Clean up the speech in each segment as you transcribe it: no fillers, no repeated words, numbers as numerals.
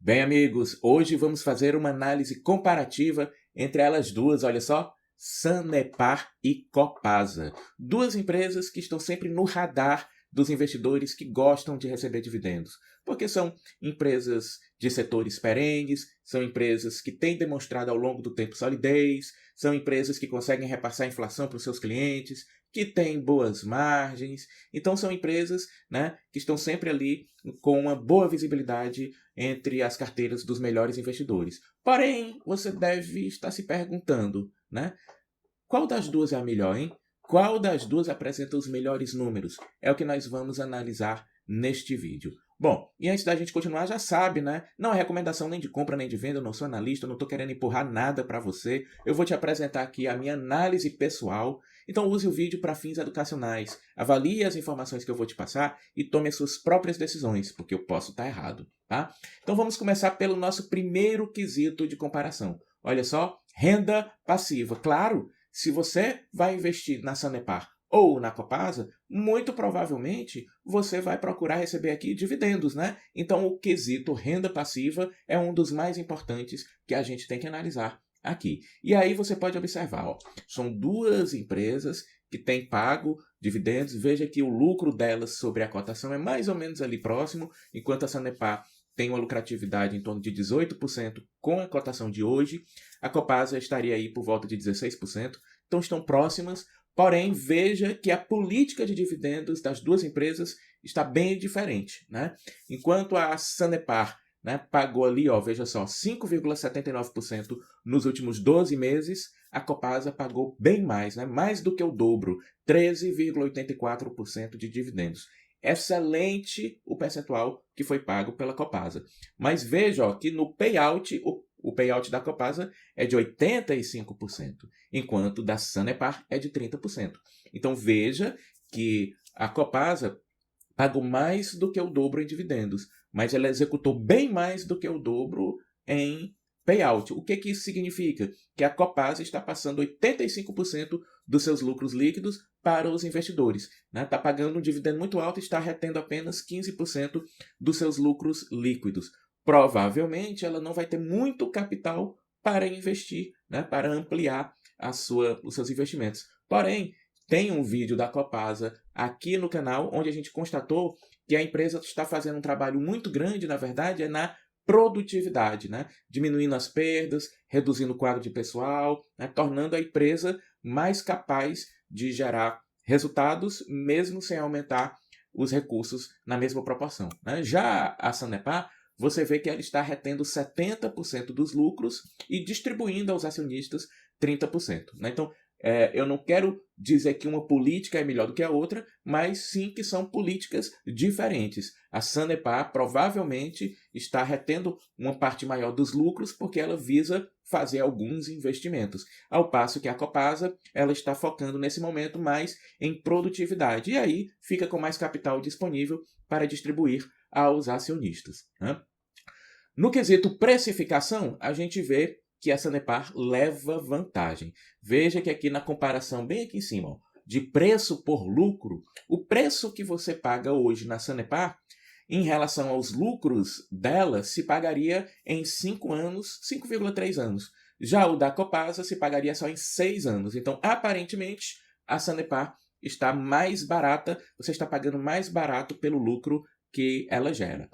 Bem, amigos, hoje vamos fazer uma análise comparativa entre elas duas, olha só, Sanepar e Copasa. Duas empresas que estão sempre no radar dos investidores que gostam de receber dividendos, porque são empresas de setores perenes, são empresas que têm demonstrado ao longo do tempo solidez, são empresas que conseguem repassar a inflação para os seus clientes, que têm boas margens. Então são empresas, que estão sempre ali com uma boa visibilidade entre as carteiras dos melhores investidores. Porém, você deve estar se perguntando, qual das duas é a melhor, hein? Qual das duas apresenta os melhores números? É o que nós vamos analisar neste vídeo. Bom, e antes da gente continuar, já sabe, Não é recomendação nem de compra nem de venda, eu não sou analista, eu não estou querendo empurrar nada para você. Eu vou te apresentar aqui a minha análise pessoal. Então use o vídeo para fins educacionais. Avalie as informações que eu vou te passar e tome as suas próprias decisões, porque eu posso estar errado, tá? Então vamos começar pelo nosso primeiro quesito de comparação. Olha só, renda passiva. Claro, se você vai investir na Sanepar ou na Copasa, muito provavelmente você vai procurar receber aqui dividendos, Então o quesito renda passiva é um dos mais importantes que a gente tem que analisar aqui. E aí você pode observar, são duas empresas que têm pago dividendos. Veja que o lucro delas sobre a cotação é mais ou menos ali próximo, enquanto a Sanepar tem uma lucratividade em torno de 18% com a cotação de hoje. A Copasa estaria aí por volta de 16%. Então estão próximas, porém veja que a política de dividendos das duas empresas está bem diferente, Enquanto a Sanepar pagou ali, veja só, 5,79% nos últimos 12 meses, a Copasa pagou bem mais, mais do que o dobro, 13,84% de dividendos. Excelente o percentual que foi pago pela Copasa. Mas veja que no payout, o payout da Copasa é de 85%, enquanto da Sanepar é de 30%. Então veja que a Copasa pagou mais do que o dobro em dividendos, mas ela executou bem mais do que o dobro em payout. O que isso significa? Que a Copasa está passando 85% dos seus lucros líquidos para os investidores. Está pagando um dividendo muito alto e está retendo apenas 15% dos seus lucros líquidos. Provavelmente ela não vai ter muito capital para investir, para ampliar os seus investimentos. Porém, tem um vídeo da Copasa aqui no canal onde a gente constatou que a empresa está fazendo um trabalho muito grande, na verdade, na produtividade, diminuindo as perdas, reduzindo o quadro de pessoal, tornando a empresa mais capaz de gerar resultados, mesmo sem aumentar os recursos na mesma proporção. Já a Sanepar, você vê que ela está retendo 70% dos lucros e distribuindo aos acionistas 30%. Então, eu não quero dizer que uma política é melhor do que a outra, mas sim que são políticas diferentes. A Sanepar provavelmente está retendo uma parte maior dos lucros porque ela visa fazer alguns investimentos, ao passo que a Copasa ela está focando nesse momento mais em produtividade e aí fica com mais capital disponível para distribuir aos acionistas. No quesito precificação, a gente vê que a Sanepar leva vantagem. Veja que aqui na comparação, bem aqui em cima, de preço por lucro, o preço que você paga hoje na Sanepar, em relação aos lucros dela, se pagaria em 5 anos, 5,3 anos. Já o da Copasa se pagaria só em 6 anos. Então, aparentemente, a Sanepar está mais barata, você está pagando mais barato pelo lucro que ela gera.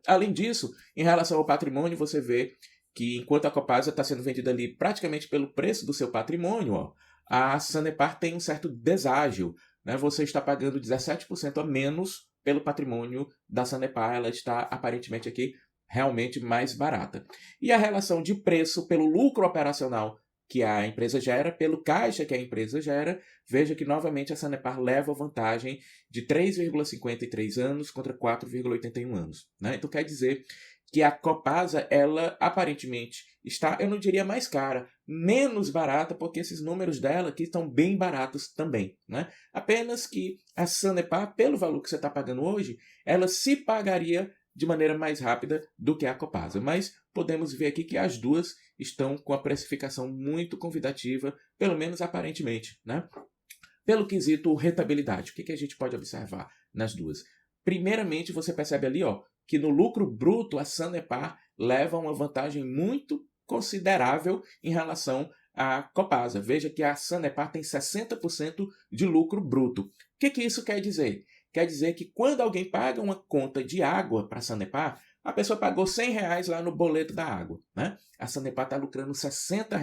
Além disso, em relação ao patrimônio, você vê que enquanto a Copasa está sendo vendida ali praticamente pelo preço do seu patrimônio, a Sanepar tem um certo deságio. Você está pagando 17% a menos pelo patrimônio da Sanepar, ela está aparentemente aqui realmente mais barata. E a relação de preço pelo lucro operacional que a empresa gera, pelo caixa que a empresa gera, veja que novamente a Sanepar leva vantagem de 3,53 anos contra 4,81 anos. Então quer dizer que a Copasa, ela aparentemente está, eu não diria mais cara, menos barata, porque esses números dela aqui estão bem baratos também. Apenas que a Sanepar, pelo valor que você está pagando hoje, ela se pagaria de maneira mais rápida do que a Copasa. Mas podemos ver aqui que as duas estão com a precificação muito convidativa, pelo menos aparentemente. Pelo quesito rentabilidade, o que a gente pode observar nas duas? Primeiramente, você percebe ali que no lucro bruto a Sanepar leva uma vantagem muito considerável em relação à Copasa. Veja que a Sanepar tem 60% de lucro bruto. O que isso quer dizer? Quer dizer que quando alguém paga uma conta de água para a Sanepar, a pessoa pagou R$ 100 lá no boleto da água, né? A Sanepar está lucrando R$ 60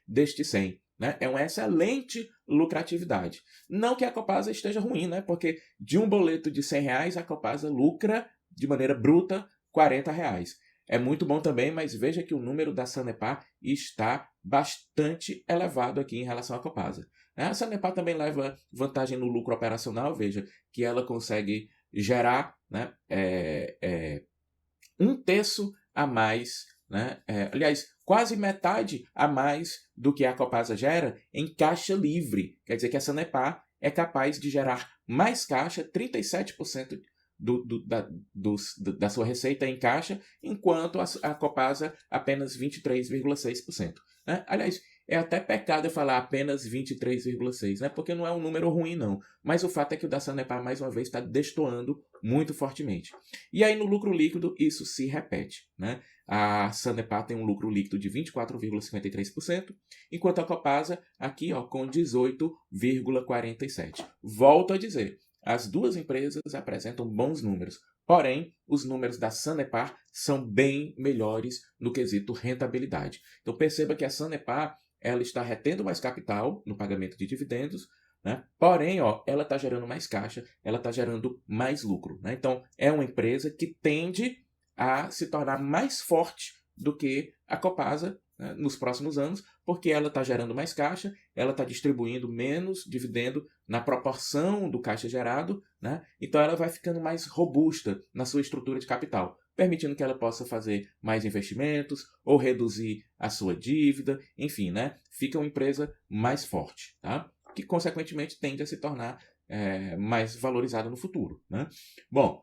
destes 100. Né? É uma excelente lucratividade. Não que a Copasa esteja ruim, né? Porque de um boleto de R$ 100, a Copasa lucra de maneira bruta R$ 40. É muito bom também, mas veja que o número da Sanepar está bastante elevado aqui em relação à Copasa. A Sanepar também leva vantagem no lucro operacional, veja que ela consegue gerar, né, um terço a mais, né? Aliás, quase metade a mais do que a Copasa gera em caixa livre. Quer dizer que a Sanepar é capaz de gerar mais caixa, 37% da sua receita em caixa, enquanto a Copasa apenas 23,6%. Né? Aliás, é até pecado eu falar apenas 23,6%, né? Porque não é um número ruim, não. Mas o fato é que o da Sanepar, mais uma vez, está destoando muito fortemente. E aí, no lucro líquido, isso se repete. Né? A Sanepar tem um lucro líquido de 24,53%, enquanto a Copasa, aqui, ó, com 18,47%. Volto a dizer, as duas empresas apresentam bons números, porém, os números da Sanepar são bem melhores no quesito rentabilidade. Então, perceba que a Sanepar ela está retendo mais capital no pagamento de dividendos, né? Porém, ó, ela está gerando mais caixa, ela está gerando mais lucro. Né? Então, é uma empresa que tende a se tornar mais forte do que a Copasa, né, nos próximos anos, porque ela está gerando mais caixa, ela está distribuindo menos dividendo na proporção do caixa gerado, né? Então ela vai ficando mais robusta na sua estrutura de capital, permitindo que ela possa fazer mais investimentos ou reduzir a sua dívida, enfim, né? Fica uma empresa mais forte, tá? Que consequentemente tende a se tornar mais valorizada no futuro, né? Bom,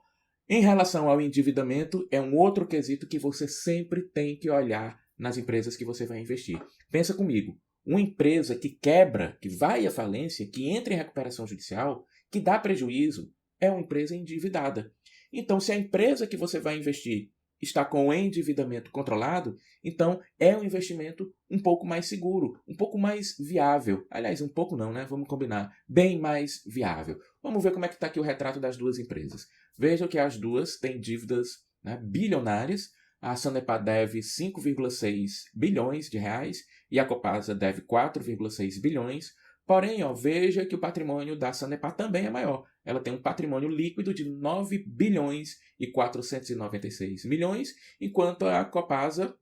em relação ao endividamento, é um outro quesito que você sempre tem que olhar nas empresas que você vai investir. Pensa comigo, uma empresa que quebra, que vai à falência, que entra em recuperação judicial, que dá prejuízo, é uma empresa endividada. Então, se a empresa que você vai investir está com o endividamento controlado, então é um investimento um pouco mais seguro, um pouco mais viável. Aliás, um pouco não, né? Vamos combinar. Bem mais viável. Vamos ver como é que está aqui o retrato das duas empresas. Vejam que as duas têm dívidas, né, bilionárias. A Sanepar deve 5,6 bilhões de reais e a Copasa deve 4,6 bilhões. Porém, ó, veja que o patrimônio da Sanepar também é maior. Ela tem um patrimônio líquido de 9 bilhões e 496 milhões, enquanto a Copasa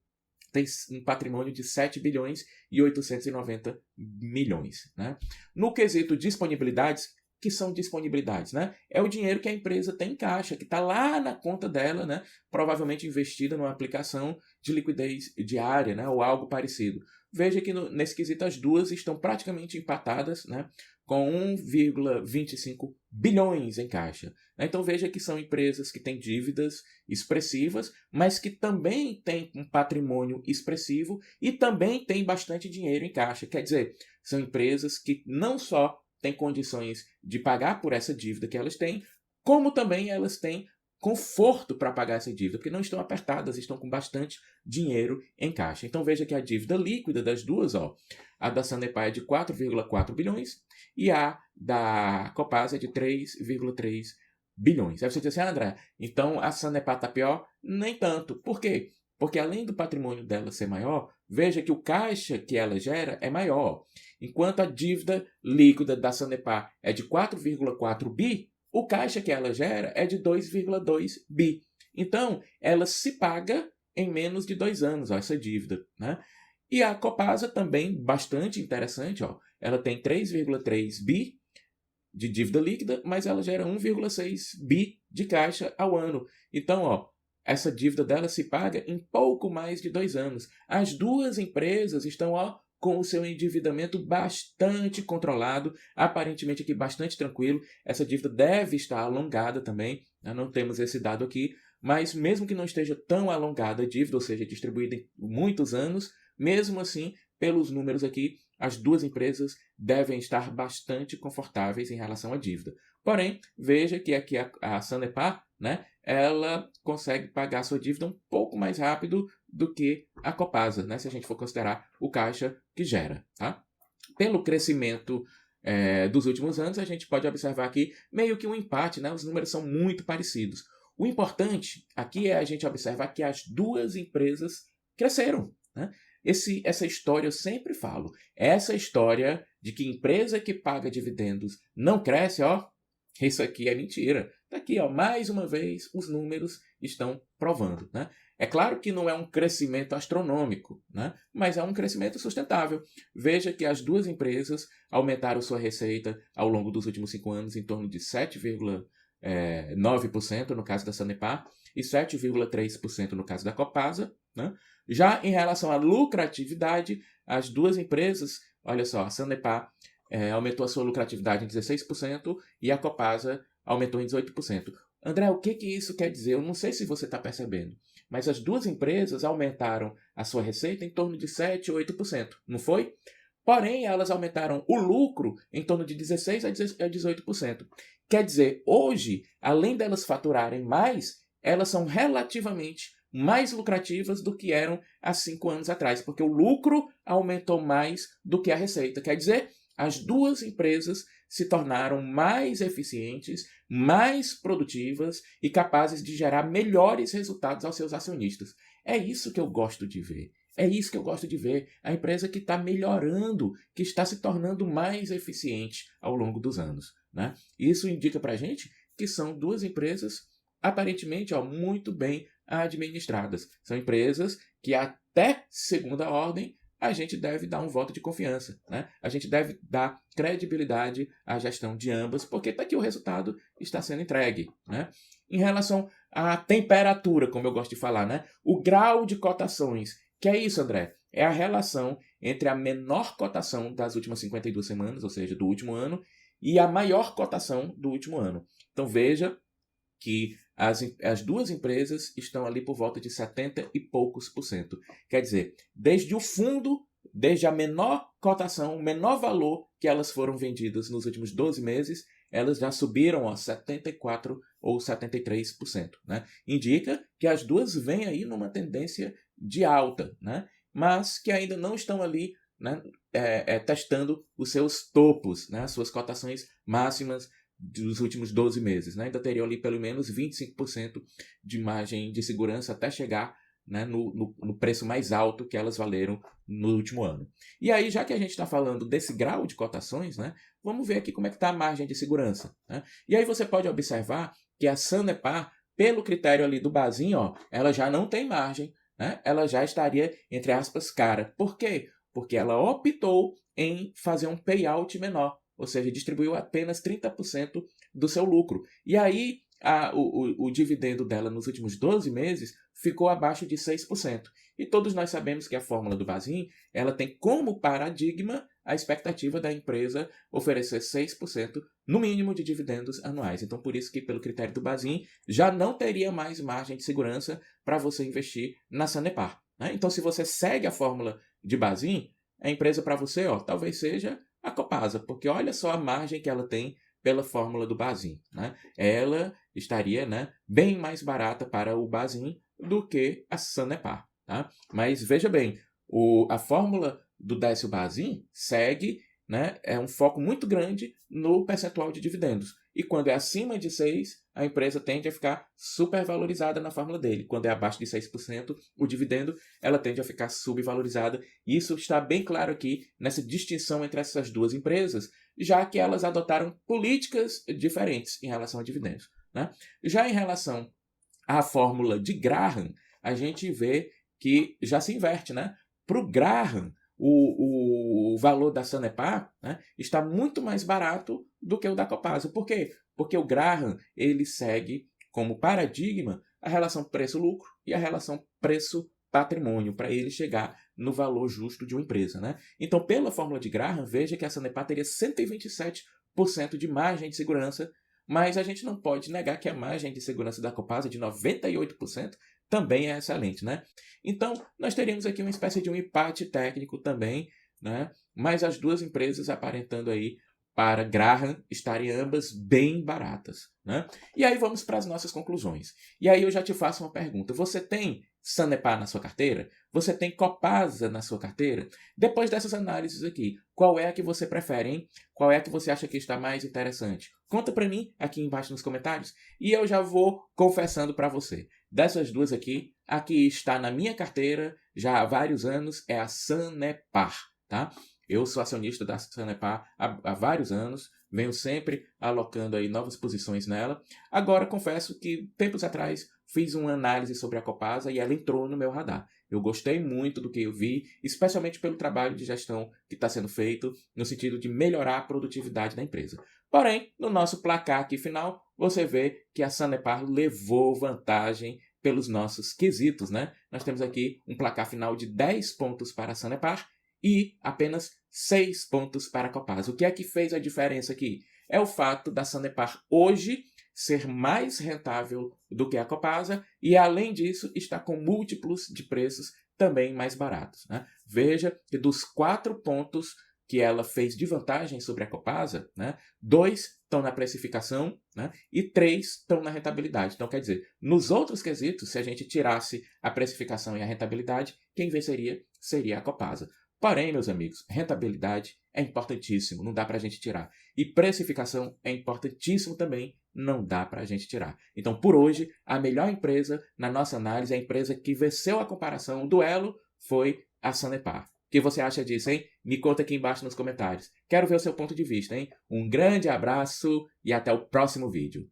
tem um patrimônio de 7 bilhões e 890 milhões. Né? No quesito disponibilidades, que são disponibilidades, né? É o dinheiro que a empresa tem em caixa, que está lá na conta dela, né? Provavelmente investida numa aplicação de liquidez diária, né? Ou algo parecido. Veja que nesse quesito as duas estão praticamente empatadas, né? Com 1,25 bilhões em caixa. Então veja que são empresas que têm dívidas expressivas, mas que também têm um patrimônio expressivo e também têm bastante dinheiro em caixa. Quer dizer, são empresas que não só têm condições de pagar por essa dívida que elas têm, como também elas têm conforto para pagar essa dívida, porque não estão apertadas, estão com bastante dinheiro em caixa. Então veja que a dívida líquida das duas, ó, a da Sanepar é de 4,4 bilhões e a da Copasa é de 3,3 bilhões. Aí você diz assim, André, então a Sanepar está pior? Nem tanto. Por quê? Porque além do patrimônio dela ser maior, veja que o caixa que ela gera é maior. Enquanto a dívida líquida da Sanepar é de 4,4 bi, o caixa que ela gera é de 2,2 bi. Então, ela se paga em menos de 2 anos, ó, essa dívida. Né? E a Copasa também, bastante interessante, ó, ela tem 3,3 bi de dívida líquida, mas ela gera 1,6 bi de caixa ao ano. Então, ó, essa dívida dela se paga em pouco mais de 2 anos. As duas empresas estão, ó, com o seu endividamento bastante controlado, aparentemente aqui bastante tranquilo. Essa dívida deve estar alongada também, né? Não temos esse dado aqui, mas mesmo que não esteja tão alongada a dívida, ou seja, distribuída em muitos anos, mesmo assim, pelos números aqui, as duas empresas devem estar bastante confortáveis em relação à dívida. Porém, veja que aqui a Sanepar, né, ela consegue pagar sua dívida um pouco mais rápido do que a Copasa, né, se a gente for considerar o caixa que gera. Tá? Pelo crescimento dos últimos anos, a gente pode observar aqui meio que um empate, né? Os números são muito parecidos. O importante aqui é a gente observar que as duas empresas cresceram. Né? Essa história eu sempre falo. Essa história de que empresa que paga dividendos não cresce, ó, isso aqui é mentira. Tá aqui, ó, mais uma vez, os números estão provando. Né? É claro que não é um crescimento astronômico, né? Mas é um crescimento sustentável. Veja que as duas empresas aumentaram sua receita ao longo dos últimos 5 anos em torno de 7,9% no caso da Sanepar e 7,3% no caso da Copasa. Né? Já em relação à lucratividade, as duas empresas, olha só, a Sanepar aumentou a sua lucratividade em 16% e a Copasa aumentou em 18%. André, o que isso quer dizer? Eu não sei se você está percebendo, mas as duas empresas aumentaram a sua receita em torno de 7% ou 8%, não foi? Porém, elas aumentaram o lucro em torno de 16% a 18%. Quer dizer, hoje, além delas faturarem mais, elas são relativamente mais lucrativas do que eram há 5 anos atrás, porque o lucro aumentou mais do que a receita. Quer dizer, as duas empresas se tornaram mais eficientes, mais produtivas e capazes de gerar melhores resultados aos seus acionistas. É isso que eu gosto de ver. É isso que eu gosto de ver. A empresa que está melhorando, que está se tornando mais eficiente ao longo dos anos. Né? Isso indica para a gente que são duas empresas aparentemente muito bem administradas. São empresas que até segunda ordem a gente deve dar um voto de confiança. Né? A gente deve dar credibilidade à gestão de ambas, porque está aqui o resultado está sendo entregue. Né? Em relação à temperatura, como eu gosto de falar, né? O grau de cotações. Que é isso, André? É a relação entre a menor cotação das últimas 52 semanas, ou seja, do último ano, e a maior cotação do último ano. Então veja que as duas empresas estão ali por volta de 70 e poucos por cento. Quer dizer, desde o fundo, desde a menor cotação, o menor valor que elas foram vendidas nos últimos 12 meses, elas já subiram a 74 ou 73%. Né? Indica que as duas vêm aí numa tendência de alta, né? Mas que ainda não estão ali, né, testando os seus topos, né, as suas cotações máximas dos últimos 12 meses. Né? Ainda teriam ali pelo menos 25% de margem de segurança até chegar, né, no preço mais alto que elas valeram no último ano. E aí, já que a gente está falando desse grau de cotações, né, vamos ver aqui como é que está a margem de segurança. Né? E aí você pode observar que a Sanepar, pelo critério ali do Bazin, ó, ela já não tem margem, né? Ela já estaria, entre aspas, cara. Por quê? Porque ela optou em fazer um payout menor, ou seja, distribuiu apenas 30% do seu lucro. E aí o dividendo dela nos últimos 12 meses ficou abaixo de 6%. E todos nós sabemos que a fórmula do Bazin, ela tem como paradigma a expectativa da empresa oferecer 6% no mínimo de dividendos anuais. Então, por isso que, pelo critério do Bazin, já não teria mais margem de segurança para você investir na Sanepar. Né? Então, se você segue a fórmula de Bazin, a empresa para você, ó, talvez seja a Copasa, porque olha só a margem que ela tem pela fórmula do Bazin. Né? Ela estaria, né, bem mais barata para o Bazin do que a Sanepar. Tá? Mas veja bem, a fórmula do Décio Bazin segue, né, um foco muito grande no percentual de dividendos. E quando é acima de 6%, a empresa tende a ficar supervalorizada na fórmula dele. Quando é abaixo de 6%, o dividendo, ela tende a ficar subvalorizada. E isso está bem claro aqui nessa distinção entre essas duas empresas, já que elas adotaram políticas diferentes em relação a dividendos. Né? Já em relação à fórmula de Graham, a gente vê que já se inverte. Né? Para o Graham, o valor da Sanepar, né, está muito mais barato do que o da Copasa. Por quê? Porque o Graham ele segue como paradigma a relação preço-lucro e a relação preço-patrimônio para ele chegar no valor justo de uma empresa. Né? Então, pela fórmula de Graham, veja que a Sanepar teria 127% de margem de segurança, mas a gente não pode negar que a margem de segurança da Copasa, de 98%, também é excelente. Né? Então, nós teríamos aqui uma espécie de um empate técnico também, né? Mas as duas empresas aparentando aí para Graham estarem ambas bem baratas, né? E aí vamos para as nossas conclusões. E aí eu já te faço uma pergunta. Você tem Sanepar na sua carteira? Você tem Copasa na sua carteira? Depois dessas análises aqui, qual é a que você prefere, hein? Qual é a que você acha que está mais interessante? Conta para mim aqui embaixo nos comentários e eu já vou confessando para você. Dessas duas aqui, a que está na minha carteira já há vários anos é a Sanepar, tá? Eu sou acionista da Sanepar há vários anos, venho sempre alocando aí novas posições nela. Agora, confesso que tempos atrás fiz uma análise sobre a Copasa e ela entrou no meu radar. Eu gostei muito do que eu vi, especialmente pelo trabalho de gestão que está sendo feito no sentido de melhorar a produtividade da empresa. Porém, no nosso placar aqui final, você vê que a Sanepar levou vantagem pelos nossos quesitos, né? Nós temos aqui um placar final de 10 pontos para a Sanepar e apenas 6 pontos para a Copasa. O que é que fez a diferença aqui? É o fato da Sanepar hoje ser mais rentável do que a Copasa e, além disso, está com múltiplos de preços também mais baratos, né? Veja que dos 4 pontos que ela fez de vantagem sobre a Copasa, né, 2 estão na precificação, né, e 3 estão na rentabilidade. Então, quer dizer, nos outros quesitos, se a gente tirasse a precificação e a rentabilidade, quem venceria seria a Copasa. Porém, meus amigos, rentabilidade é importantíssimo, não dá para a gente tirar. E precificação é importantíssimo também, não dá para a gente tirar. Então, por hoje, a melhor empresa, na nossa análise, a empresa que venceu a comparação, o duelo, foi a Sanepar. O que você acha disso, hein? Me conta aqui embaixo nos comentários. Quero ver o seu ponto de vista, hein? Um grande abraço e até o próximo vídeo.